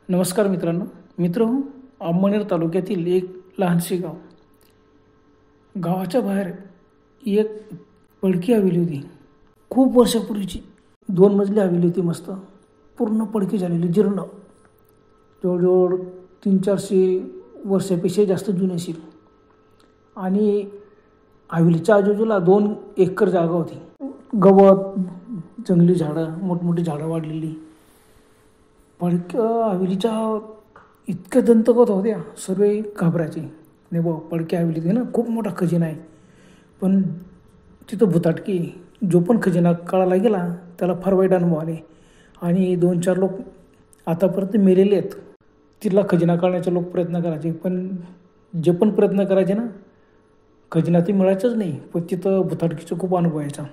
नमस्कार मित्रांनो, अंमळनेर तालुक्यातील एक लहानसे गाव. गावाच्या बाहेर एक पडकी हवेली होती. खूप वर्षापूर्वीची 2 मजली हवेली होती. मस्त पूर्ण पडकी झालेली, जीर्ण, जवळजवळ 300-400 वर्षापेक्षा जास्त जुनी असेल. आणि हवेलीच्या आजूबाजूला 2 एकर जागा होती. गवत, जंगली झाडं, मोठमोठी झाडं वाढलेली. पडक्या हवेलीच्या इतक्या दंतकथा होत्या, सर्व घाबरायचे. नाही बा, पडक्या हवेलीत आहे ना, खूप मोठा खजिना आहे. पण तिथं भुताटकी. जो पण खजिना काढायला गेला त्याला फार वाईट अनुभव आले. आणि 2-4 लोक आतापर्यंत मेलेले आहेत. तिथला खजिना काढण्याचे लोक प्रयत्न करायचे, पण जे पण प्रयत्न करायचे ना, खजिना ते मिळायचंच नाही. पण तिथं भुताटकीचा खूप अनुभव यायचा.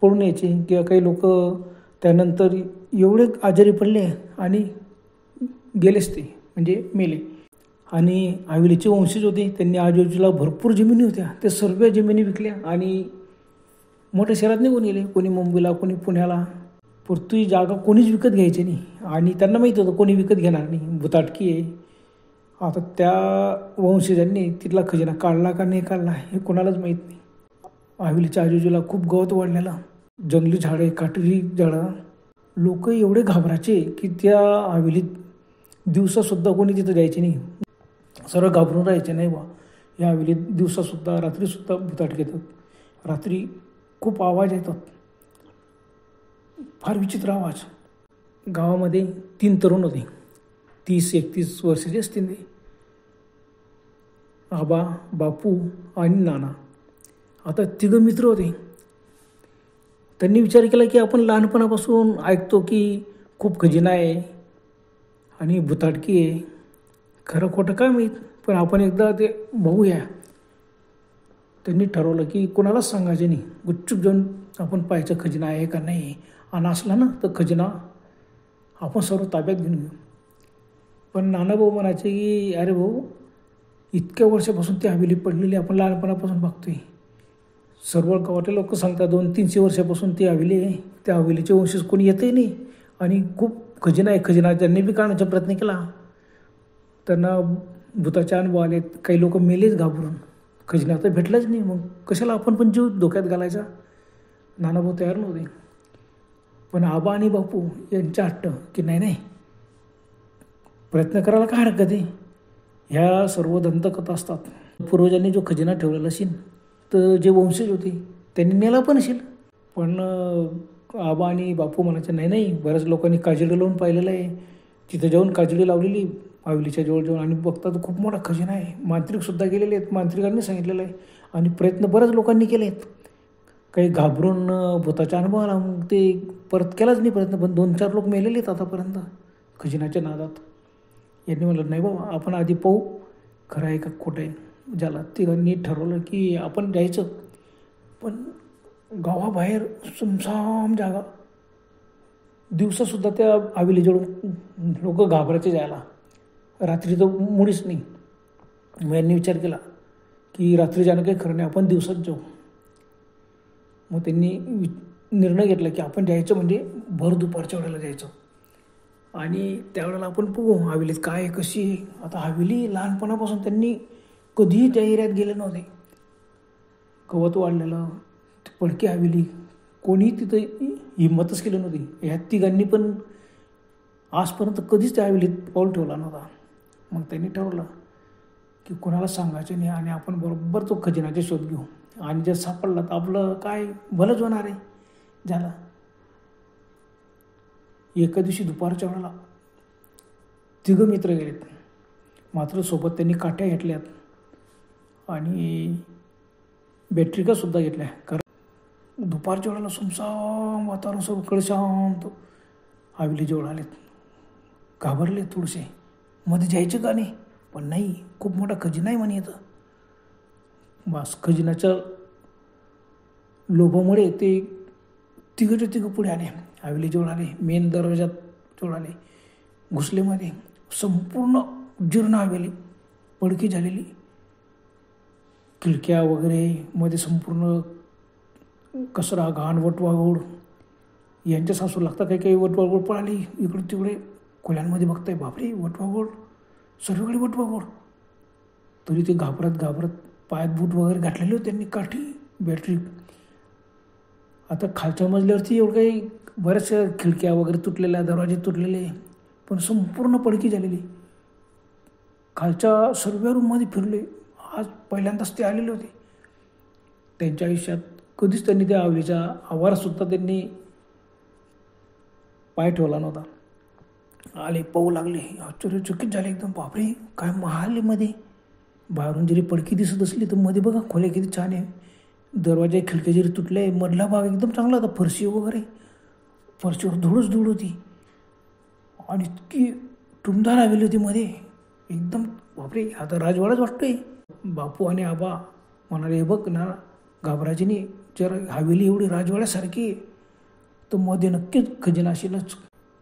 पळून यायचे. किंवा काही लोक त्यानंतर एवढे आजारी पडले आणि गेलेच, ते म्हणजे मेले. आणि हवेलीचे वंशज होते, त्यांनी आजूबाजूला भरपूर जमिनी होत्या. त्या सर्व जमिनी विकल्या आणि मोठ्या शहरात निघून गेले. कोणी मुंबईला, कोणी पुण्याला. परतू जागा कोणीच विकत घ्यायची नाही. आणि त्यांना माहिती होतं कोणी विकत घेणार नाही, भुताटकी आहे. आता त्या वंशजांनी तिथला खजिना काढला का नाही काढला हे कोणालाच माहीत नाही. हवेलीच्या आजूबाजूला खूप गवत वाढलेला, जंगली झाडे, काटेरी झाडं. लोक एवढे घाबरायचे की त्या हवेलीत दिवसासुद्धा कोणी तिथं जायचे नाही. सर्व घाबरून राहायचे. नाही बा, या हवेलीत दिवसासुद्धा, रात्रीसुद्धा भुताटकी येतात. रात्री खूप आवाज येतात, फार विचित्र आवाज. गावामध्ये 3 तरुण होते, 30-31 वर्षाचे असतील ते. आबा, बापू आणि नाना. आता 3 मित्र होते. त्यांनी विचार केला की आपण लहानपणापासून ऐकतो की खूप खजिना आहे आणि भुताटकी आहे. खरं खोटं काय माहीत, पण आपण एकदा ते बघूया. त्यांनी ठरवलं की कोणालाच सांगायचे नाही. गुपचूप जाऊन आपण पाहायचं खजिना आहे का नाही. आणि असला ना तर खजिना आपण सर्व ताब्यात घेऊन घेऊ. पण नानाभाऊ म्हणायचे की अरे भाऊ, इतक्या वर्षापासून ती हवेली पडलेली, आपण लहानपणापासून बघतोय. सर्व गावातले लोक सांगतात 200-300 वर्षापासून ती हवेली आहे. त्या हवेलीचे वंशज कोणी येतही नाही. आणि खूप खजिना आहे. खजिना त्यांनी बी काढण्याचा प्रयत्न केला, त्यांना भूताचे अनुभव आले. काही लोक मेलेच घाबरून. खजिना तर भेटलाच नाही, मग कशाला आपण पण जीव धोक्यात घालायचा. नानाभाऊ तयार नव्हते. पण आबा आणि बापू यांचा हट्ट की नाही नाही, प्रयत्न करायला काय हरकत आहे. ह्या सर्व दंतकथा असतात. पूर्वजांनी जो खजिना ठेवलेला असेल तर जे वंशज होते त्यांनी नेला पण असेल. पण आबा आणि बापू म्हणायचे नाही नाही, बऱ्याच लोकांनी काजळी लावून पाहिलेलं आहे. तिथं जाऊन काजळी लावलेली हवेलीच्या जवळ आणि बघतात खूप मोठा खजिना आहे. मांत्रिकसुद्धा गेलेले आहेत, मांत्रिकांनी सांगितलेलं आहे. आणि प्रयत्न बऱ्याच लोकांनी केले आहेत. काही घाबरून भूताच्या अनुभवाला मग ते परत केलाच नाही प्रयत्न. पण 2-4 लोक मेलेले आहेत आतापर्यंत खजिन्याच्या नादात. यांनी म्हटलं नाही बाबा, आपण आधी पाहू खरं आहे का खोटं आहे. ज्याला तिघांनी ठरवलं की आपण जायचं. पण गावाबाहेर सुमसाम जागा. दिवसासुद्धा त्या हवेलीजवळ लोक घाबरायचे जायला. रात्री तर मुळीच नाही. मग यांनी विचार केला की रात्री जाणं काही खरं नाही, आपण दिवसात जाऊ. मग त्यांनी निर्णय घेतला की आपण जायचं म्हणजे भर दुपारच्या वेळेला जायचं. आणि त्यावेळेला आपण बघू हवेलीत काय कशी. आता हवेली लहानपणापासून त्यांनी कधीही त्या एरियात गेले नव्हते. गवत वाढलेलं, पडकी हवेली, कोणीही तिथं हिंमतच केली नव्हती. ह्या तिघांनी पण आजपर्यंत कधीच त्या हवेलीत पाऊल ठेवला नव्हता. मग त्यांनी ठरवलं की कोणाला सांगायचं नाही आणि आपण बरोबर तो खजिनाचा शोध घेऊ. आणि जर सापडला तर आपलं काय भलंच होणार आहे. झालं. एका दिवशी दुपारच्या वेळेला 3 मित्र गेलेत. मात्र सोबत त्यांनी काठ्या घेतल्यात आणि बॅटरिकासुद्धा घेतल्या. कारण दुपारच्या वेळेला सुमसाम वातावरण, सगळीकडे शांत. हवेलीजवळ आलेत. घाबरले थोडेसे. मध्ये जायचे का नाही, पण नाही, खूप मोठा खजिना आहे म्हणे येतं. बस खजिनाच्या लोभामुळे ते तिघं पुढे आले. हवेलीजवळ आले, मेन दरवाजात जवळ आले. घुसलेमध्ये संपूर्ण जीर्ण हवेली, पडकी झालेली. खिडक्या वगैरे, मध्ये संपूर्ण कचरा, घाण, वटवाघूळ. यांच्या सासू लागतात काही काही वटवाघूळ पळाली इकडे तिकडे. खोल्यांमध्ये बघताय, बापरे वटवाघूळ, सर्वकडे वटवाघूळ. तरी ते घाबरत घाबरत पायात बूट वगैरे घातलेले होते त्यांनी, काठी बॅटरी. आता खालच्या मजल्यावरती एवढं काही, बऱ्याच खिडक्या वगैरे तुटलेल्या, दरवाजे तुटलेले, पण संपूर्ण पडकी झालेली. खालच्या सर्व रूममध्ये फिरले. आज पहिल्यांदाच ते आलेले होते त्यांच्या आयुष्यात. कधीच त्यांनी त्या आवलीच्या आवारातसुद्धा त्यांनी पाय ठेवला नव्हता. आले, पाहू लागले, आश्चर्यचकित झाले एकदम. बापरे, काय महाल आहे मध्ये. बाहेरून जरी पडकी दिसत असली तर मध्ये बघा खोल्या किती छान आहे. दरवाजे खिडक्या जरी तुटले, मधला भाग एकदम चांगला होता. फरशी वगैरे, फरशीवर धूळच धूळ होती आणि इतकी टुमदार हवेली होती मध्ये एकदम. बापरे, आता राजवाडाच वाटतोय. बापू आणि आबा म्हणाले, हे बघ ना, घाबरायची नाही, जर हवेली एवढी राजवाड्यासारखी तर मध्ये नक्कीच खजिना असेलच.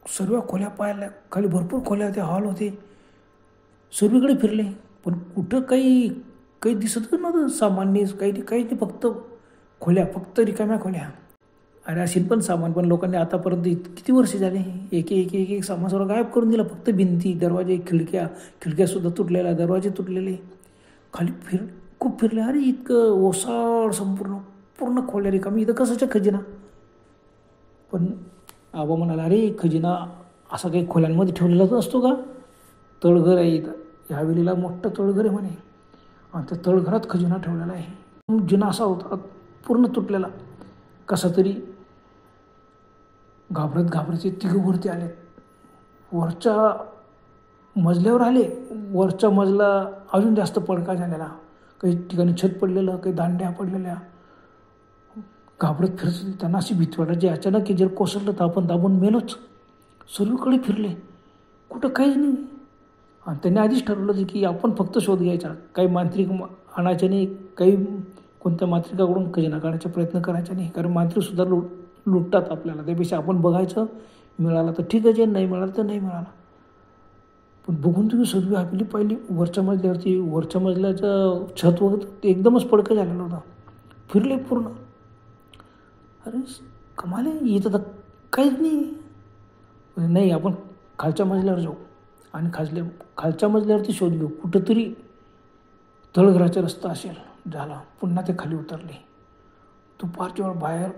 सर्व खोल्या पाहिल्या, खाली भरपूर खोल्या होत्या, हॉल होते. सर्वीकडे फिरले, पण कुठं काही दिसत नव्हतं. सामान्य काही नाही, फक्त खोल्या, फक्त रिकाम्या खोल्या. आणि असेल पण सामान, पण लोकांनी आतापर्यंत किती वर्ष झाले एक एक एक एक सामान सर्व गायब करून दिलं. फक्त भिंती, दरवाजे, खिडक्यासुद्धा तुटलेल्या, दरवाजे तुटलेले. खाली खूप फिरले. अरे इतकं ओसाड, पूर्ण खोल्या रिकामी, इथं कसाचा खजिना. पण आबा म्हणाला, अरे खजिना असा काही खोल्यांमध्ये ठेवलेलाच असतो का? तळघर आहे इथं, ह्या वेळेला मोठं तळघर आहे म्हणे, आणि त्या तळघरात खजिना ठेवलेला आहे. जिना असा होता पूर्ण तुटलेला. कसा तरी घाबरत तिघं वरती आले. वरच्या मजल्यावर आले. वरच्या मजला अजून जास्त पडका झालेला, काही ठिकाणी छत पडलेलं, काही दांड्या पडलेल्या. घाबरत फिरत होते. त्यांना अशी भीती वाटायची अचानक की जर कोसळलं तर आपण दाबून मेलोच. सर्वीकडे फिरले, कुठं काहीच नाही. आणि त्यांनी आधीच ठरवलं होतं की आपण फक्त शोध घ्यायचा, काही मांत्रिक आणायचे नाही, काही कोणत्या मांत्रिकाकडून खजिना काढायचा प्रयत्न करायचा नाही, कारण मांत्रिकसुद्धा लुटतात आपल्याला. त्यापेक्षा आपण बघायचं, मिळाला तर ठीक आहे, नाही मिळालं तर नाही मिळाला. पण बघून तुम्ही सर्व आपली पाहिली वरच्या मजल्याचं छत वगैरे ते एकदमच पडकं झालेलं होतं. फिरले पूर्ण. अरे कमाल आहे, इथं तर काहीच नाही. आपण खालच्या मजल्यावर जाऊ आणि खालच्या मजल्यावरती शोध घेऊ, कुठंतरी तळघराचा रस्ता असेल. झाला, पुन्हा ते खाली उतरले. दुपारच्या वेळ बाहेर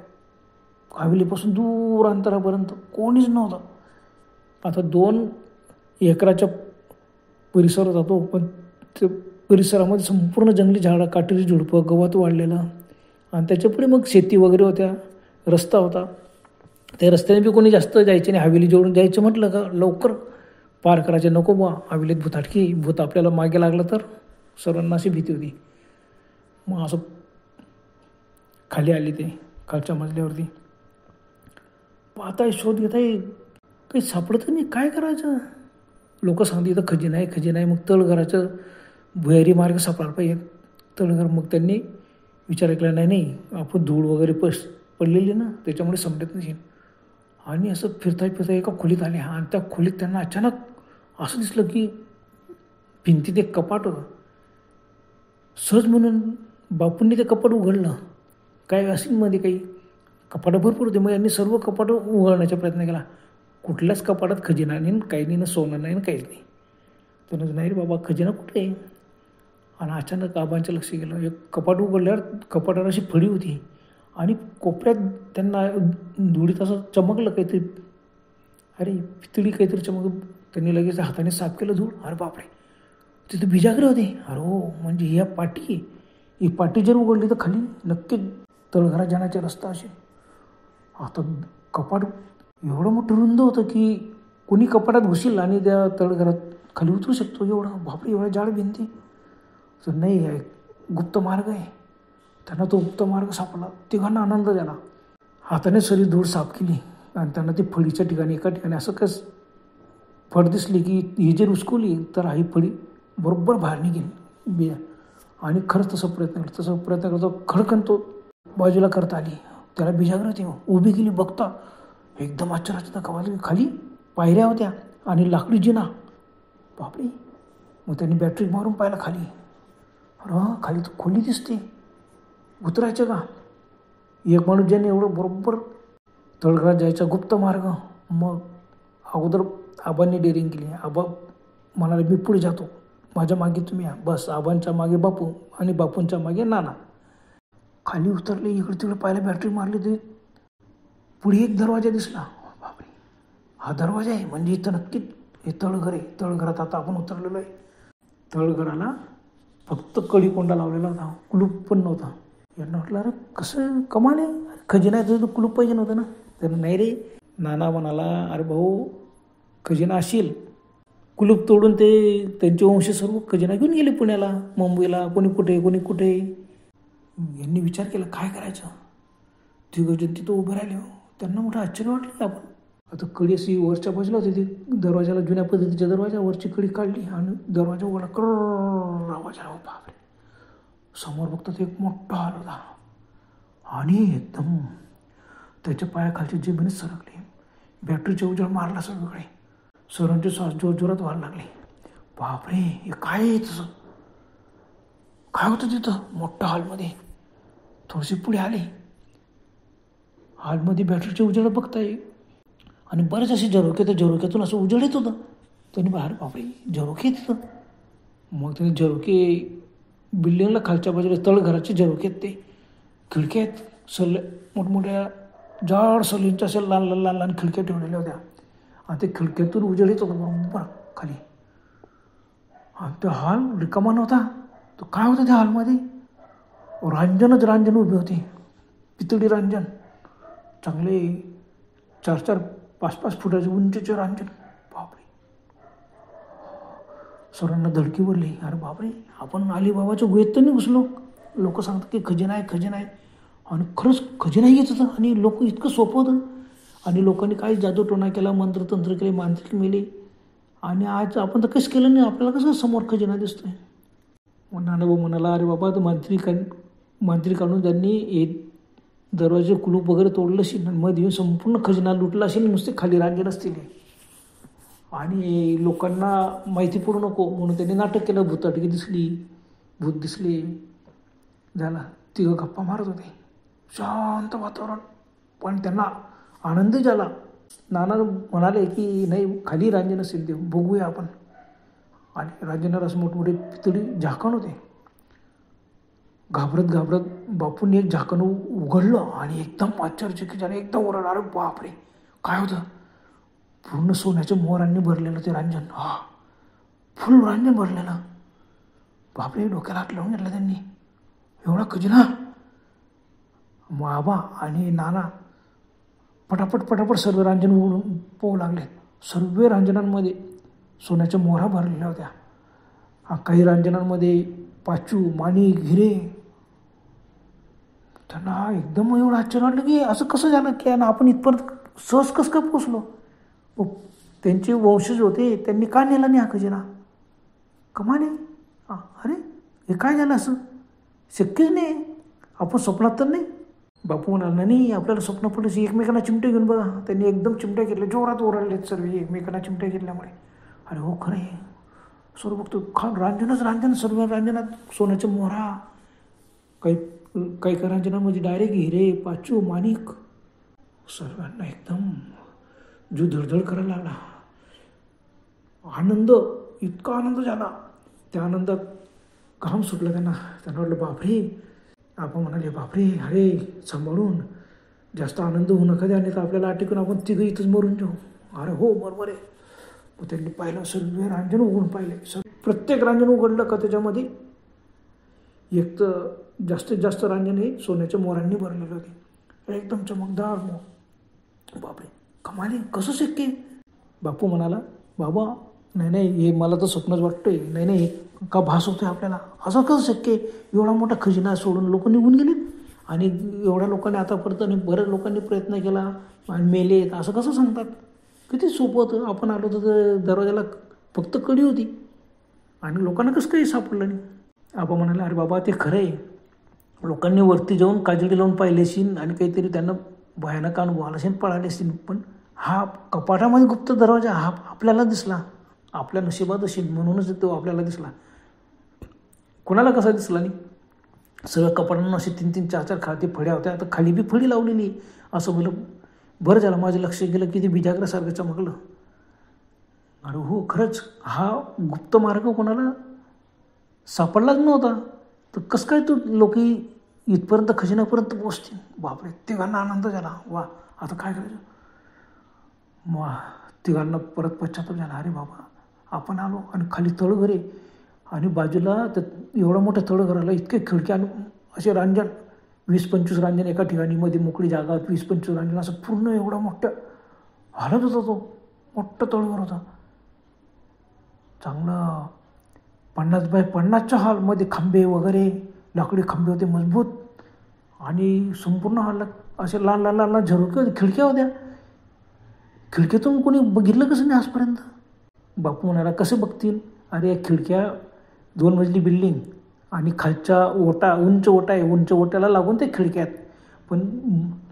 हवेलीपासून दूर अंतरापर्यंत कोणीच नव्हतं. आता 2 एकराच्या परिसरात जातो, पण ते परिसरामध्ये संपूर्ण जंगली झाडं, काटेरी झुडपं, गवत वाढलेलं, आणि त्याच्यापुढे मग शेती वगैरे होत्या, रस्ता होता. त्या रस्त्याने बी कोणी जास्त जायचे नाही. हवेली जोडून जायचं म्हटलं का लवकर पार करायचे, नको बा हवेलीत भूत आपल्याला मागे लागलं तर. सर्वांना अशी भीती होती. मग असं खाली आली, ते खालच्या मजल्यावरती पाहताय, शोध घेताय, काही सापडत नाही. काय करायचं? लोक सांगते इथं खजिना आहे. मग तळघराचं भुयारी मार्ग सापडायला पाहिजे, तळघर. मग त्यांनी विचार केला, नाही आपण धूळ वगैरे पडलेली ना, त्याच्यामुळे समजत नसेल. आणि असं फिरता एका खोलीत आले. आणि त्या खोलीत त्यांना अचानक असं दिसलं की भिंतीत एक कपाट होतं. सहज म्हणून बापूंनी ते कपाट उघडलं. काय असेल मध्ये, काही कपाटं भरपूर होते. मग यांनी सर्व कपाटं उघडण्याचा प्रयत्न केला. कुठल्याच कपाटात खजिना नाही, काही नाही, सोनं नाही, काहीच नाही. त्यानं नाही रे बाबा, खजिना कुठे आहे? आणि अचानक आबांचं लक्ष गेलं. एक कपाट उघडल्यावर कपाटावर अशी फळी होती, आणि कोपऱ्यात त्यांना धुळीत असं चमकलं काहीतरी. अरे पितळी काहीतरी चमकलं. त्यांनी लगेच हाताने साफ केलं धूळ. अरे बापरे, तिथे बिजागरे होते. अरे हो, म्हणजे ही पाटी जर उघडली तर खाली नक्कीच तळघरात जाण्याचा रस्ता असेल. आता कपाट एवढं मोठं रुंद होतं की कोणी कपाटात घुसेल आणि त्या तळघरात खाली उतरू शकतो. एवढं, बापरे, एवढ्या जाड भिंती. तर नाही, आहे गुप्त मार्ग आहे. त्यांना तो गुप्त मार्ग सापडला. तिघांना आनंद झाला. हाताने सरी धूळ साफ केली, आणि त्यांना ती फळीच्या ठिकाणी, एका ठिकाणी असं कस फळ दिसली की ही जर उचकवली तर ही फळी बरोबर बाहेर निघेल. आणि खरंच तसा प्रयत्न करतो, खडकन तो बाजूला करता आली. त्याला बिजागरं ते उभी केली. बघता एकदम आश्चर्याचा धक्का, खाली पायऱ्या होत्या आणि लाकडी जिना. बापरे, मग त्यांनी बॅटरी मारून पाहिला खाली. अरे हां, खाली तर खोली दिसते, उतरायचं का? एक माणूस ज्याने एवढं बरोबर तळघरात जायचा गुप्त मार्ग, मग अगोदर आबांनी डेअरिंग केली. आबा म्हणाले मी पुढे जातो, माझ्या मागे तुम्ही या. बस आबांच्या मागे बापू आणि बापूंच्या मागे नाना. खाली उतरले, इकडे तिकडे पाहिलं, बॅटरी मारली तरी पुढे एक दरवाजा दिसला. बापरे, हा दरवाजा आहे म्हणजे इथं नक्कीच हे तळघर आहे. तळघरात आता आपण उतरलेलो आहे. तळघराला फक्त कळीकोंडा लावलेला होता, कुलूप पण नव्हता. यांना म्हटलं अरे कसं कमाल आहे, खजिना आहे तर कुलूप पाहिजे नव्हतं ना. तर नाही रे, नाना म्हणाला अरे भाऊ खजिना असेल, कुलूप तोडून ते त्यांचे वंश सर्व खजिना घेऊन गेले पुण्याला, मुंबईला, कोणी कुठे. यांनी विचार केला काय करायचं. तिघंजण तिथं उभे राहिले. त्यांना मोठं आश्चर्य वाटलं की आपण आता कडी अशी वरच्या बाजूला होती, ती दरवाजाला जुन्या पद्धतीच्या दरवाजावरची कडी काढली आणि दरवाजा उघडला, कर आवाज आला. बापरे, समोर बघतात एक मोठा हॉल होता आणि एकदम त्याच्या पायाखालची जमीनच सरकली. बॅटरीच्या उजेड मारला सगळीकडे. सरांचे श्वास जोरात व्हायला लागले. बापरे, हे काय आहे तसं, काय होतं तिथं मोठ्या हॉलमध्ये. थोडीशी पुढे आले. हॉलमध्ये बॅटरीचे उजेड बघताय आणि बरेच असे झरोक्यातून असं उजेड येत होतं. त्यांनी बाहेर बापरे झरोके येत होतं. मग त्यांनी झरोके बिल्डिंगला खालच्या बाजूला तळघराचे झरोके आहेत, ते खिडक्या आहेत, मोठमोठ्या जाड सलींच्या अशा लहान खिडक्या ठेवलेल्या होत्या आणि ते खिडक्यातून उजेड येत होतं बरोबर खाली. आणि तो हॉल रिकामा नव्हता. तो काय होतं त्या हॉलमध्ये, रांजण उभे होते, पितळी रांजण, चांगले 4-4, 5-5 फुटाचे उंचीचे रांजण. बापरे, सरांना धडकी भरली. अरे बापरे, आपण अलिबाबाच्या गुहेत तर नाही घुसलो. लोक सांगतात की खजिना आहे आणि खरंच खजिना येत होतं आणि लोक इतकं सोपं होतं. आणि लोकांनी काही जादूटोणा केला, मंत्रतंत्र केले, मांत्रिक मेले आणि आज आपण तर कसं केलं नाही, आपल्याला कसं समोर खजिना दिसतोय. नानाभाऊ म्हणाला अरे बाबा, तर मांत्रिकांनी त्यांनी हे दरवाजे कुलूप वगैरे तोडलं असेल आणि मध्ये येऊन संपूर्ण खजिना लुटला असेल, नुसते खाली रांगे नसतील आणि लोकांना माहिती पडू नको म्हणून त्यांनी नाटक केलं. भूत दिसले झाला. तिघं गप्पा मारत होते, शांत वातावरण, पण त्यांना आनंद झाला. नाना म्हणाले की नाही, खाली रांजण नसेल, ते बघूया आपण. आणि रांजणावर असं मोठमोठे पितळी झाकण होते. घाबरत बापूंनी एक झाकण उघडलं आणि एकदम आश्चर्यचकित झाले, एकदम ओरडला अरे बापरे, काय होतं. पूर्ण सोन्याच्या मोहरांनी भरलेलं ते रांजण. फुल रांजण भरलेलं. बापरे, डोक्याला हात लावून घेतला त्यांनी, एवढा खजिना. मग आबा आणि नाना पटापट सर्व रांजण उघडून पोहू लागले. सर्व रांजणांमध्ये सोन्याच्या मोहरा भरलेल्या होत्या. काही रांजणांमध्ये पाचू, माणिक, हिरे. त्यांना एकदम एवढं आश्चर्य वाटलं की असं कसं झालं की आपण इथपर्यंत सहज कसं काय पोचलो. त्यांचे वंशज होते, त्यांनी का नेला नाही हा खजिना, कमाल आहे. अरे हे काय झालं, असं शक्यच नाही, आपण स्वप्नात तर नाही. बापू म्हणाला नाही, आपल्याला स्वप्न पडलं. एकमेकांना चिमटे घेऊन बघा. त्यांनी एकदम चिमट्या घेतल्या, जोरात ओरडलेत सर्व एकमेकांना चिमट्या घेतल्यामुळे. अरे हो खरं आहे, सर्व बघतो रांजण, सर्व रांजणात सोन्याच्या मोहरा, काही रांजणामध्ये डायरेक्ट हिरे, पाचू, माणिक. सर्वांना एकदम जीव धडधड करायला लागला. आनंद, इतका आनंद झाला. त्या आनंदात घाम सुटला त्यांना वाटलं बापरे. आपण म्हणाले बापरे, अरे सांभाळून, जास्त आनंद होऊ नका द्या, नाही तर आपल्याला अटकून आपण तिघं इथंच मरून जाऊ. अरे हो बरोबर आहे. मग त्यांनी पाहिलं, सर्व रांजण उघडून पाहिले. प्रत्येक रांजण उघडलं का त्याच्यामध्ये एक तर जास्तीत जास्त रांजण हे सोन्याच्या मोहरांनी भरलेले होते, एकदम चमकदार मोह. बापरे, कमाल आहे, कसं शक्य आहे. बापू म्हणाला बाबा नाही, हे मला तर स्वप्नच वाटतंय. नाही का भास होतोय आपल्याला, असं कसं शक्य आहे. एवढा मोठा खजिना सोडून लोक निघून गेले आणि एवढ्या लोकांनी आतापर्यंत आणि बऱ्याच लोकांनी प्रयत्न केला आणि मेलेत, असं कसं सांगतात. किती सोपं होतं. आपण आलो तर दरवाजाला फक्त कडी होती आणि लोकांना कसं काही सापडलं नाही. आबा म्हणाले अरे बाबा, ते खरं आहे, लोकांनी वरती जाऊन काजळी लावून पाहिले असेल आणि काहीतरी त्यांना भयानक अनुभव आला असेल, पळाले असतील, पण हा कपाटामध्ये गुप्त दरवाजा हा आपल्याला दिसला, आपल्या नशिबात असेल म्हणूनच तो आपल्याला दिसला. कोणाला कसा दिसला नाही. सगळं कपाटांना असे 3-3, 4-4 खालती फड्या होत्या. आता खाली बी फडी लावलेली. असं बोललं, बरं झालं माझं लक्ष गेलं की ते बिजागरासारखं चमकलं. अरे हो, खरंच हा गुप्त मार्ग कोणाला सापडलाच नव्हता. तर कसं काय तो लोक इथपर्यंत खजिन्यापर्यंत पोहोचतील. बापरे, तिघांना आनंद झाला. वा, आता काय करायचं. वा, तिघांना परत पश्चाताप झाला. अरे बाबा, आपण आलो आणि खाली तळघर आहे आणि बाजूला त्या एवढ्या मोठ्या तळघराला इतके खिडक्या असे रांजण 20-25 रांजण एका ठिकाणी, मध्ये मोकळी जागा, 20-25 रांजण, असं पूर्ण एवढा मोठ्या हालत होता. तो मोठं तळघर होता, चांगलं 50x50च्या हॉलमध्ये खांबे वगैरे, लाकडी खांबे होते मजबूत, आणि संपूर्ण हॉलात असे लहान लहान लहान झरोके होते, खिडक्या होत्या. खिडक्यातून कोणी बघितलं कसं नाही आजपर्यंत. बापू म्हणाला, कसे बघतील. अरे खिडक्या, 2 मजली बिल्डिंग आणि खालचा ओटा, उंच ओटा आहे, उंच ओट्याला लागून ते खिडक्यात. पण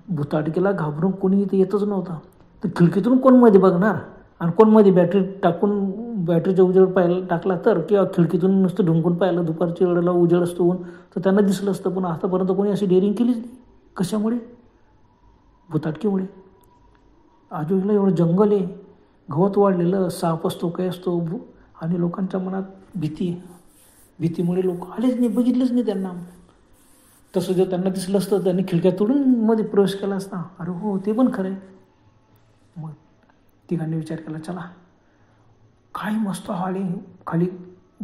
भुताटकीला घाबरून कोणी इथे येतच नव्हतं. तर खिडकीतून कोण मध्ये बघणार, आणि कोण मध्ये बॅटरी टाकून बॅटरीच्या उजेड पाहायला टाकला तर, किंवा खिडकीतून नुसतं ढुंकून पाहिलं, दुपारच्या वेळेला उजेड असतो ऊन, तर त्यांना दिसलं असतं. पण आतापर्यंत कोणी अशी डेअरिंग केलीच नाही. कशामुळे? भुताटकीमुळे. आजूबाजूला एवढं जंगल आहे, गवत वाढलेलं, साप असतो, काय असतो, आणि लोकांच्या मनात भीतीमुळे लोक आलेच नाही, बघितलंच नाही त्यांना. तसं जर त्यांना दिसलं असतं त्यांनी खिडक्या तोडून मध्ये प्रवेश केला असता. अरे हो, ते पण खरं आहे. मग तिघांनी विचार केला, चला काय मस्त हॉल आहे, खाली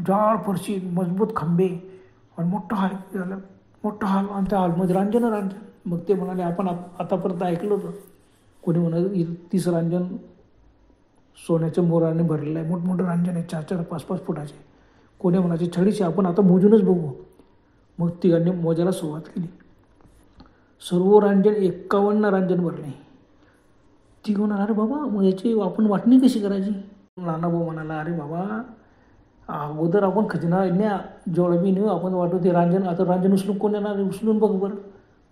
जाड फरशी, मजबूत खांबे आणि मोठं हॉल झालं, मोठं हॉल, आणि त्या हॉलमध्ये रांजण. मग ते म्हणाले, आपण आतापर्यंत ऐकलं होतं, कोणी म्हणाल 30 रांजण सोन्याच्या मोराने भरलेलं आहे, मोठमोठं रांजण आहे, 4-4, 5-5 फुटाचे. कोणी म्हणायचे 40, आपण आता मोजूनच बघू. मग तिघांनी मोजायला सुरुवात केली. सर्व रांजण 51 रांजण भरले. ती म्हणाला, अरे बाबा, मग याची आपण वाटणी कशी करायची. नानाभाऊ म्हणाला, अरे बाबा, अगोदर आपण खजिना न्या, जेवढं बी नेऊ आपण वाटू ते रांजण. आता रांजण उचलून कोण येणार, उचलून बघ बरं.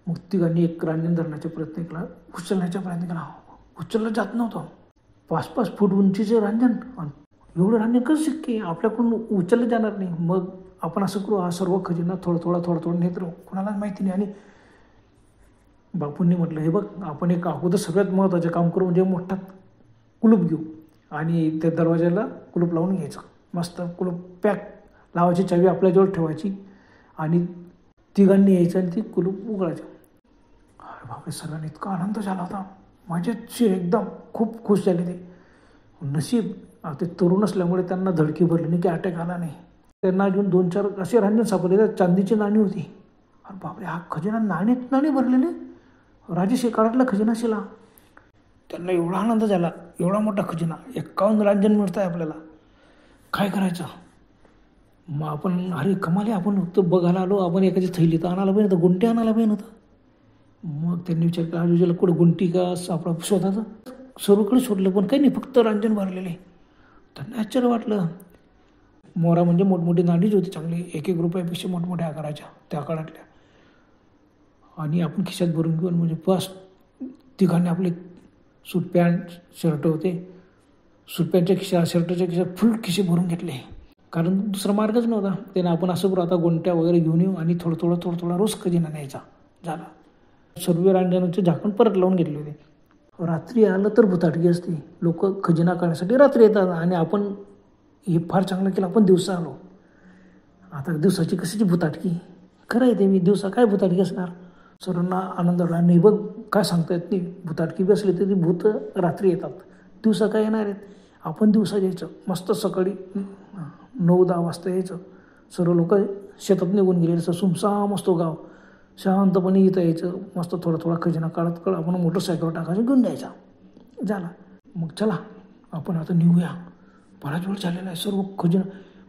मग तिघांनी एक रांजण धरण्याचा प्रयत्न केला, उचलण्याचा प्रयत्न केला. उचललं जात नव्हतं. 5-5 फूट उंचीचे रांजण, एवढं रांजण कसं शक्य आहे, आपल्याकडून उचललं जाणार नाही. मग आपण असं करू, हा सर्व खजिना थोडं नेत राहू, कोणालाच माहिती नाही. आणि बापूंनी म्हटलं, हे बघ, आपण एक अगोदर सगळ्यात महत्त्वाचं काम करू, म्हणजे मोठा कुलूप घेऊ आणि त्या दरवाजाला कुलूप लावून घ्यायचं. मस्त कुलूप पॅक, लावायची चावी आपल्याजवळ ठेवायची, आणि तिघांनी यायचं आणि ती कुलूप उघडायचं. अरे बापरे, सगळ्यांनी इतका आनंद झाला होता, माझ्याशी एकदम खूप खुश झाले ते. नशीब ते तरुण असल्यामुळे त्यांना धडकी भरली नाही, की अटॅक आला नाही. त्यांना घेऊन 2-4 असे रांजण सापडले, त्यात चांदीची नाणी होती. अरे बापरे, हा खजिना नाणे भरलेले, राजेशाही काळातला खजिना शिला. त्यांना एवढा आनंद झाला, एवढा मोठा खजिना, 51 रांजण मिळत आहे आपल्याला, काय करायचं. मग आपण, अरे कमाल आहे, आपण फक्त बघायला आलो, आपण एखादी थैली तर आणायला पाहिजे होतं, गुंटी आणायला पाहिजे होतं. मग त्यांनी विचार केला, आजूबाजूला कुठं गुंटी का सापडा शोधायचं. सर्वकडे शोधलं, पण काही नाही, फक्त रांजण भरलेले. त्यांना आश्चर्य वाटलं. मोरा म्हणजे मोठमोठी नाणीच होती, चांगली, 1-1 रुपयापेक्षा मोठमोठ्या आकाराच्या त्या काळातल्या. आणि आपण खिशात भरून घेऊन, म्हणजे बस. तिघांनी आपले सूट पॅन्ट शर्ट होते, सूट पॅन्टच्या खिशा, शर्टच्या खिशा फुल खिसे भरून घेतले, कारण दुसरा मार्गच नव्हता. त्यानं आपण असं करू, आता गोंट्या वगैरे घेऊन येऊ आणि थोडं रोज खजिना न्यायचा. झाला. सर्व रांजणांचे झाकण परत लावून घेतले होते. रात्री आलं तर भुताटकी असते, लोक खजिना काढण्यासाठी रात्री येतात, आणि आपण हे फार चांगलं केलं, आपण दिवसा आलो. आता दिवसाची कशाची भुताटकी, खरं आहे ते, मी दिवसा काय भुताटकी असणार. सर्वांना आनंद झाला. नाही बघ, काय सांगता येत नाही, भुताटकी बी असली तरी भूत रात्री येतात, दिवसा काय येणार आहेत. आपण दिवसा जायचं, मस्त सकाळी 9-10 वाजता यायचं. सर्व लोक शेतात निघून गेले, असं सुमसाम असतो गाव, शांतपणे इथं यायचं, मस्त थोडा खजिना काढत आपण मोटरसायकलवर टाकायचं, घेऊन जायचा. झाला. मग चला आपण आता निघूया, बराच वेळ झालेला आहे. सर्व खजिना,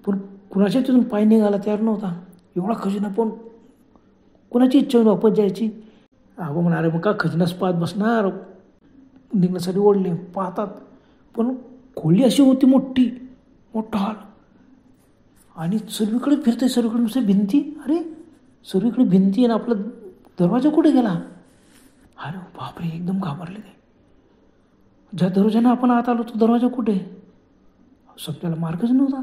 पण कुणाच्या तिथून पाय निघाला तयार नव्हता. एवढा खजिना, पण कुणाची इच्छा होईल वापस जायची. अगो म्हणाले, मग का खजिनाच पाहत बसणार, निघण्यासाठी ओढले, पाहतात. पण खोली अशी होती मोठा हॉल, आणि सर्वीकडे फिरते, सर्वीकडे नुसते भिंती. अरे सर्वीकडे भिंती, आणि आपला दरवाजा कुठे गेला. अरे बापरे, एकदम घाबरले ते. ज्या दरवाजाने आपण आत आलो तो दरवाजा कुठे, समजायला मार्गच नव्हता.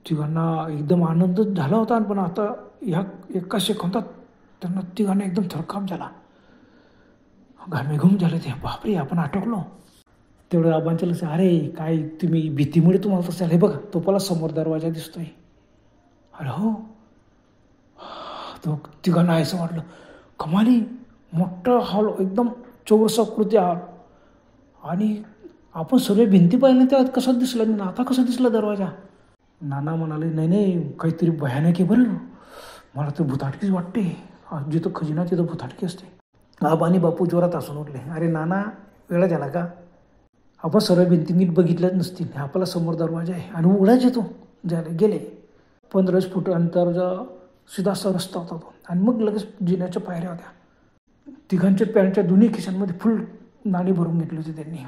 तिघांना एकदम आनंद झाला होता, पण आता ह्या एका सेकंदात त्यांना तिघांना एकदम थरकाप झाला, घामेघूम झाले ते. बापरे, आपण अटकलो. तेवढं आबांच्या लक्ष, अरे काय तुम्ही भीतीमुळे तुम्हाला तसं हे बघा तोपाला समोर दरवाजा दिसतोय. अरे हो, तो तिघांना असं वाटलं कमाली, मोठा हॉल, एकदम चौरसाकृती हॉल, आणि आपण सर्व भिंती पाहिल्या तेव्हा कसा दिसला नाही, आता कसा दिसला दरवाजा. नाना म्हणाले, नाही नाही काहीतरी भयानक आहे बरं, मला तर भुताटकीच वाटते, जिथं खजिना तिथं भुताटकी असते. आबा आणि बापू जोरात हसून उठले. अरे नाना, वेळा झाला का, आपण सर्व भिंती नीट बघितल्याच नसतील, आपला समोर दरवाजा आहे आणि उघडाच येतो. झाले गेले 15 फूट अंतरचा सीधा असा रस्ता होता तो, आणि मग लगेच जिन्याच्या पायऱ्या होत्या. तिघांच्या पॅन्टच्या दोन्ही खिशांमध्ये फुल नाणी भरून घेतली होती त्यांनी.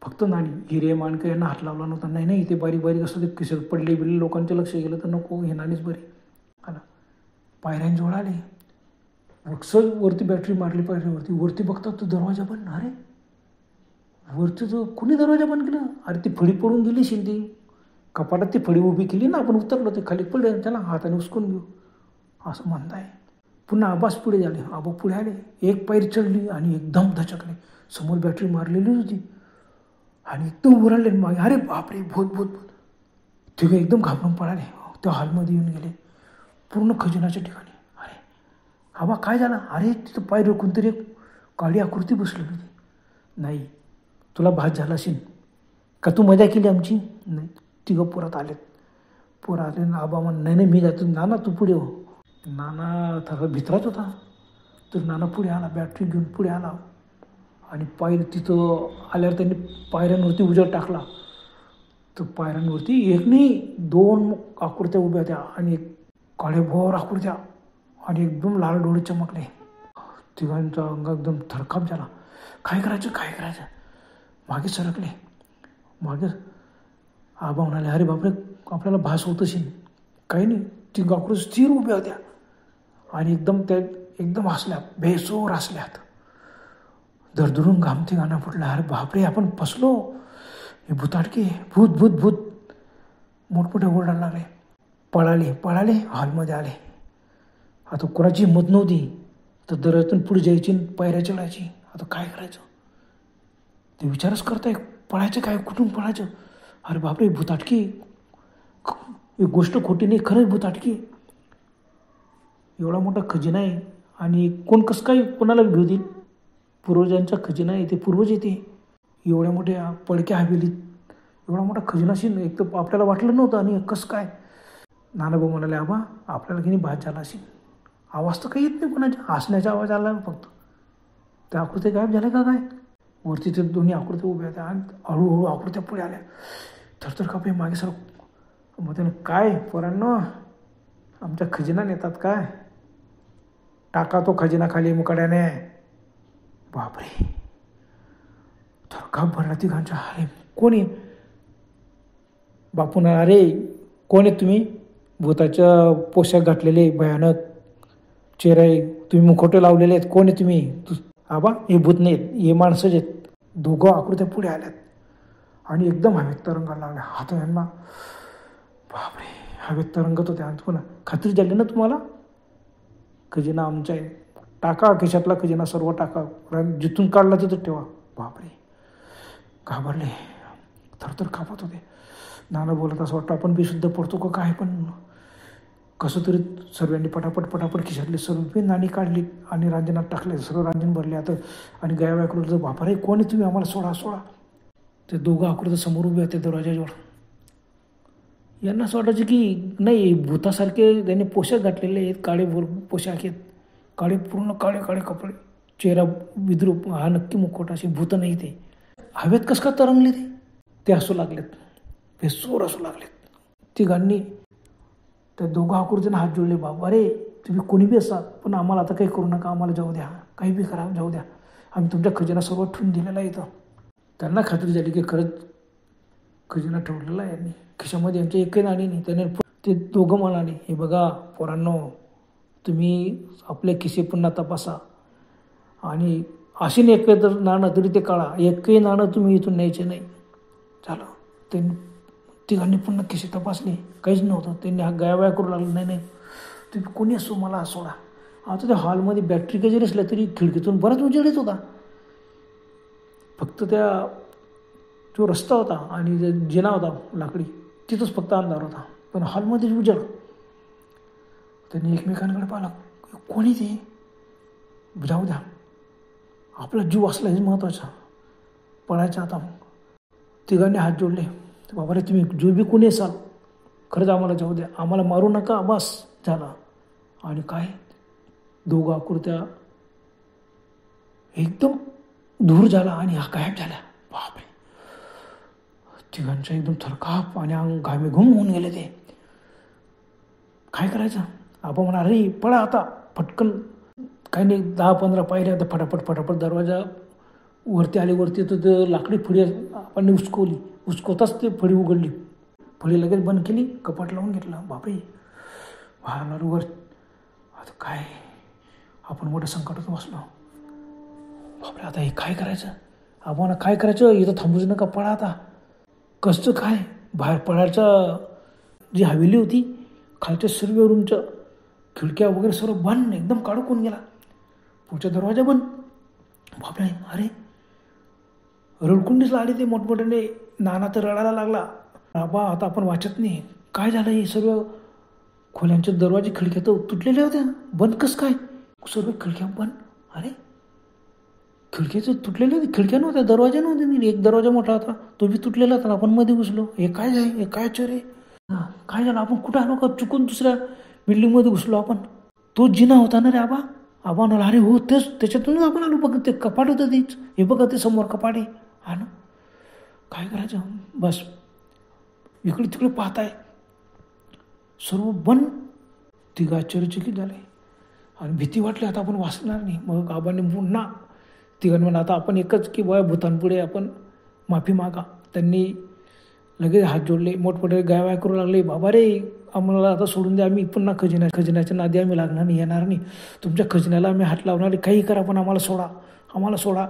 फक्त नाणी, हिरे माणकं यांना हात लावला नव्हता. नाही नाही, ते बारीक बारीक असं ते खिशात पडले बिडले, लोकांचं लक्ष गेलं तर नको, हे नाणीच बरी. आला पायऱ्यांजवळ आले, वरती बॅटरी मारली पायऱ्यावरती, वरती बघतात तो दरवाजा बंद. अरे वरती जो कुणी दरवाजा बंद केला, अरे ती फळी पडून गेली शिंदी, कपाटात ती फळी उभी केली ना, आपण उतरलो ते खाली पडले, त्याला हाताने उचकून घेऊ असं म्हणताय. पुन्हा आबाच पुढे झाले, आबा पुढे आले, एक पायरी चढली आणि एकदम धचकले. समोर बॅटरी मारलेली होती आणि एकदम उराले मागे, अरे बापरे भूत भूत भूत. तिघं एकदम घाबरून पळाले, त्या हॉलमध्ये येऊन गेले, पूर्ण खजिनाच्या ठिकाणी. अरे आबा काय झालं, अरे तिथं पायरी कोणतरी एक काळी आकृती बसली होती. नाही तुला भात झाला असेल का, तू मजा केली आमची. नाही, तिघं पोरात आलेत. पोरं आले ना, आबा म्हण, नाही नाही मी जातो, नाना तू पुढे हो. नाना थोडा भित्राच होता, तर नाना पुढे आला, बॅटरी घेऊन पुढे आला, आणि पायरी तिथं आल्यावर त्यांनी पायऱ्यांवरती उजेड टाकला. तर पायऱ्यांवरती एक नाही 2 आकृत्या उभ्या होत्या, आणि एक काळेभोर आकृत्या, आणि एकदम लाल डोळे चमकले. तिघांचा अंग एकदम थरकाप झाला. काय करायचं काय करायचं, मागे सरकले. मागे आबा म्हणाले, अरे बापरे आपल्याला भास होत असेल. काही नाही, ती आकृती स्थिर उभ्या होत्या, आणि एकदम त्या एकदम हसल्या, बेसोर हसल्यात. धडधडून घामती गाणं फुटलं. अरे बापरे आपण फसलो, हे भूताटके, भूत भूत भूत. मोठमोठे ओरडायला लागले. पळाले पळाले हॉलमध्ये आले. आता कोणाची हिंमत नव्हती, तर दरवाजातून पुढे जायची, पायऱ्या चढायची. आता काय करायचं ते विचारच करताय, पळायचं काय, कुठून पळायचं. अरे बापरे भूताटकी, एक गोष्ट खोटी नाही, खरंच भूताटकी. एवढा मोठा खजिना आहे, आणि कोण कसं काय कोणाला घेऊ देईल. पूर्वजांचा खजिना आहे, ते पूर्वज येते. एवढ्या मोठ्या पडक्या हवेलीत एवढा मोठा खजिना असेल, एक तर आपल्याला वाटलं नव्हतं, आणि कसं काय. नानाभाऊ म्हणाले, आबा आपल्याला की नाही भात झाला असेल. आवाज तर काही येत नाही कोणाच्या, हसण्याचा आवाज आला फक्त. त्या आकृत्या गायब झाल्या का काय. वरती ते दोन्ही आकृत्या उभ्या होत्या, आणि हळूहळू आकृत्या पुढे आल्या. थरथर कापे मागे सर. मग त्यानं, काय पोरांनो आमच्या खजिना नेतात काय, टाका तो खजिना खाली मुकाड्याने. बापरे थरकाप भरला तिघांच्या. अरे कोण आहे. बापून, अरे कोण आहेत तुम्ही, भूताच्या पोशाख घातलेले, भयानक चेहरा आहे, तुम्ही मुखोटे लावलेले आहेत, कोण आहे तुम्ही. आबा हे भूत नाहीत, हे माणसंच आहेत. दोघं आकृत्या पुढे आल्यात, आणि एकदम हवेत तरंगायला लागल्या. हात यांना, बापरे हवेत तरंगत होत्या. आणि पुन्हा, खात्री झाली ना तुम्हाला, खजिना आमचा आहे, टाका खिशातला खजिना सर्व टाका, जिथून काढला तिथं ठेवा. बापरे घाबरले, थरथर कापत होते. नाना बोलत, असं वाटतं आपण बेशुद्ध पडतो का काय. पण कसं तरी सर्वांनी पटापट पटापट खिशातले सर्व नाणी काढली, आणि रांजणात टाकले, सर्व रांजण भरले. आता आणि गायवाय करून, बापरे कोण आहे तुम्ही, आम्हाला सोडा सोडा. ते दोघं आकृत्या समोर उभे होते दरवाजाजवळ. यांना असं वाटायचं की नाही, भूतासारखे त्यांनी पोशाख घातलेले आहेत, काळे पोशाख आहेत, काळे पूर्ण काळे काळे कपडे, चेहरा विद्रूप, हा नक्की मुखवटा, असे भूत नाही. ते हवेत कसं का तरंगले ते हसू लागलेत, बेसोर हसू लागलेत. तिघांनी त्या दोघं आकृतीने हात जोडले. बाबा अरे तुम्ही कोणी बी असा, पण आम्हाला आता काही करू नका, आम्हाला जाऊ द्या, काही बी करा जाऊ द्या, आम्ही तुमच्या खजिना सर्व ठेवून दिलेला आहे इथं. त्यांना खात्री झाली की खरंच खजिना ठेवलेला आहे यांनी खिशामध्ये, यांच्या एकही नाणी नाही. त्याने ते दोघं म्हणाले, हे बघा पोरांनो, तुम्ही आपले खिसे पुन्हा तपासा, आणि अशी एक तर नाणं तरी ते काढा, एकही नाणं तुम्ही इथून न्यायचे नाही. झालं. ते तिघांनी पुन्हा खिसे तपासले, काहीच नव्हतं. त्यांनी हा गायवाया करू लागला, नाही नाही तुम्ही कोणी असो मला सोडा. आता त्या हॉलमध्ये बॅटरी काही जरी असल्या तरी खिडकीतून बराच उजेड येत होता. फक्त त्या जो रस्ता होता आणि जे जिना होता लाकडी तिथंच फक्त अंधार होता, पण हॉलमध्येच उजेड. त्यांनी एकमेकांकडे पाहिलं, कोणी ते? जाऊ द्या, आपला जीव असला हेच महत्त्वाचा. पळायचं आता. तिघांनी हात जोडले. बाबा रे, तुम्ही जो बी कोणी असाल, खरंच आम्हाला जाऊ द्या, आम्हाला मारू नका, बस झाला. आणि काय, दोघा आकृत्या एकदम दूर झाला आणि हा गायब झाला. बापरे, तिघांचा एकदम थरकाप आणि अंग घामे घुम होऊन गेले. ते काय करायचं? आपण म्हणा, अरे पळा आता पटकन. काही नाही, 10-15 पायऱ्या आता फटाफट फटाफट दरवाजा वरती आले. वरती तर लाकडी फळी आपण उचकवताच ते फळी उघडली. फळी लगेच बंद केली, कपाट लावून घेतलं. बापरे, बाहेर वर. आता काय, आपण मोठ्या संकटात बसलो. बापरे, आता हे काय करायचं? आपण काय करायचं? इथं थांबूच नका, पळा आता. कसं काय? बाहेर पळायचं. जी हवेली होती, खालच्या सर्व रूमच्या खिडक्या वगैरे सर्व बंद, एकदम काढून गेला. पुढचा दरवाजा बंद. बापरे, अरे रडकुंडीच लागली. ते मोठमोठ्याने. नाना तर रडायला लागला. बाबा, आता आपण वाचत नाही. काय झालं? हे सर्व खोल्यांचे दरवाजे खिडक्या तर तुटलेल्या होत्या, बंद कसं काय? सर्व खिडक्या बंद. अरे, खिडक्याचं तुटलेले होते, खिडक्या नव्हत्या, दरवाजा नव्हते. एक दरवाजा मोठा होता, तो बी तुटलेला होता. आपण मध्ये घुसलो. हे काय झालं? हे काय चोरे? हां, काय झालं? आपण कुठं आलो का? चुकून दुसऱ्या बिल्डिंगमध्ये घुसलो आपण. तो जिना होता ना रे आबा. आबा म्हणाला, अरे हो तेच, त्याच्यातूनच आपण आलो. बघ ते कपाट होतं तेच. हे बघा ते समोर कपाट आहे. हा ना, काय करायचं? बस इकडे तिकडे पाहताय, सर्व बंद. तिघं आश्चर्यचकित झाले आणि भीती वाटली. आता आपण वाचणार नाही. मग आबांनी पुन्हा तिघांनी म्हणा, आता आपण एकच की बा भूतांपुढे आपण माफी मागा. त्यांनी लगेच हात जोडले, मोठमोठे गायवाय करू लागले. बाबा रे, आम्हाला आता सोडून द्या, आम्ही पुन्हा खजिन्याच्या नादी आम्ही लागणार नाही, येणार नाही. तुमच्या खजिन्याला आम्ही हात लावणार नाही, काही करा, पण आम्हाला सोडा, आम्हाला सोडा.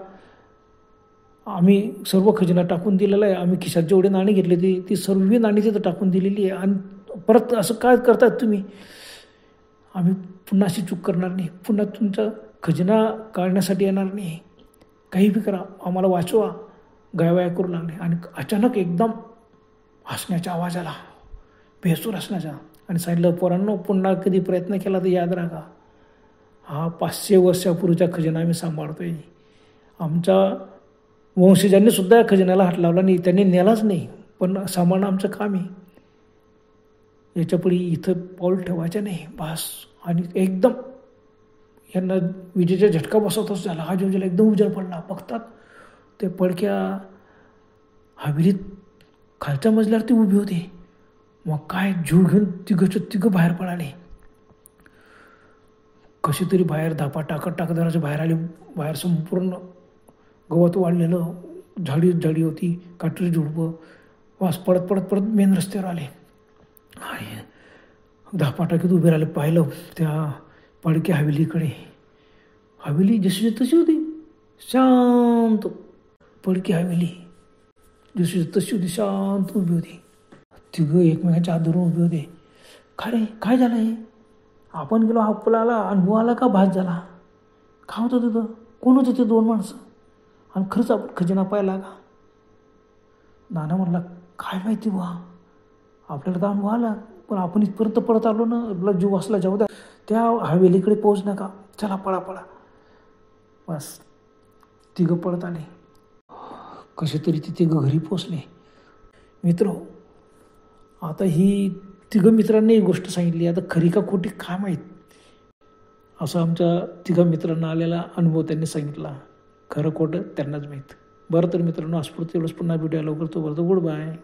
आम्ही सर्व खजिना टाकून दिलेला आहे. आम्ही खिशात जेवढे नाणी घेतले ती सर्व नाणी तिथं टाकून दिलेली आहे. आणि परत असं काय करतात तुम्ही? आम्ही पुन्हा अशी चूक करणार नाही, पुन्हा तुमचा खजिना काढण्यासाठी येणार नाही. काही बी करा, आम्हाला वाचवा. गायवाया करू लागले. आणि अचानक एकदम हसण्याचा आवाज आला, बेसूर हसण्याचा. आणि सांगितलं, पोरांनो, पुन्हा कधी प्रयत्न केला तर याद राखा, हा 500 वर्षापूर्वीचा खजिना आम्ही सांभाळतोय. आमच्या वंशजांनी सुद्धा या खजिन्याला हात लावला नाही, त्यांनी नेलाच नाही, पण सांभाळणं आमचं काम आहे. याच्यापुढे इथं पाऊल ठेवायचं नाही, बस. आणि एकदम यांना विजेचा झटका बसवतच झाला. आजूबाजूला एकदम उजेड पडला. बघतात ते पडक्या हवेलीत खालच्या मजल्यावरती उभी होती. मग काय, जीव घेऊन तिघं बाहेर पडाले. कशी तरी बाहेर धापा टाकत दराचे बाहेर आले. बाहेर संपूर्ण गवत वाढलेलं, झाडी होती, काटेरी झुडपं. वास पडत मेन रस्त्यावर आले आणि धापा टाकीत उभे राहिले. पाहिलं त्या पडक्या हवेलीकडे. हवेली जशी तशी होती, शांत. पडकी हवेली जशी तशी होती, शांत उभी होती. तिघं एकमेकांच्या हात धरून उभे होते. काय झालं हे? आपण गेलो, आपल्याला अनुभव आला का भास झाला? काय होतं तिथं? कोण होतं ते 2 माणसं? आणि खरंच आपण खजिना पाहिला का? नाना म्हणला, काय माहिती बा, आपल्याला तर अनुभव आला, पण आपण इथपर्यंत पळत आलो ना, आपला जीव वाचला, जाऊ द्या, त्या हवेलीकडे पोहोच नका, चला पळा. बस तिघं पळत आले. कसे तरी ते तिघं घरी पोचले. मित्र, आता ही तिघं मित्रांनी एक गोष्ट सांगितली, आता खरी का खोटी काय माहीत, असं आमच्या तिघं मित्रांना आलेला अनुभव त्यांनी सांगितला. खरं खोटं त्यांनाच माहीत. बरं तर मित्रांनो, आज पुरते एवढंच. पुन्हा भेटूया लवकर. तो बरं, गुड बाय.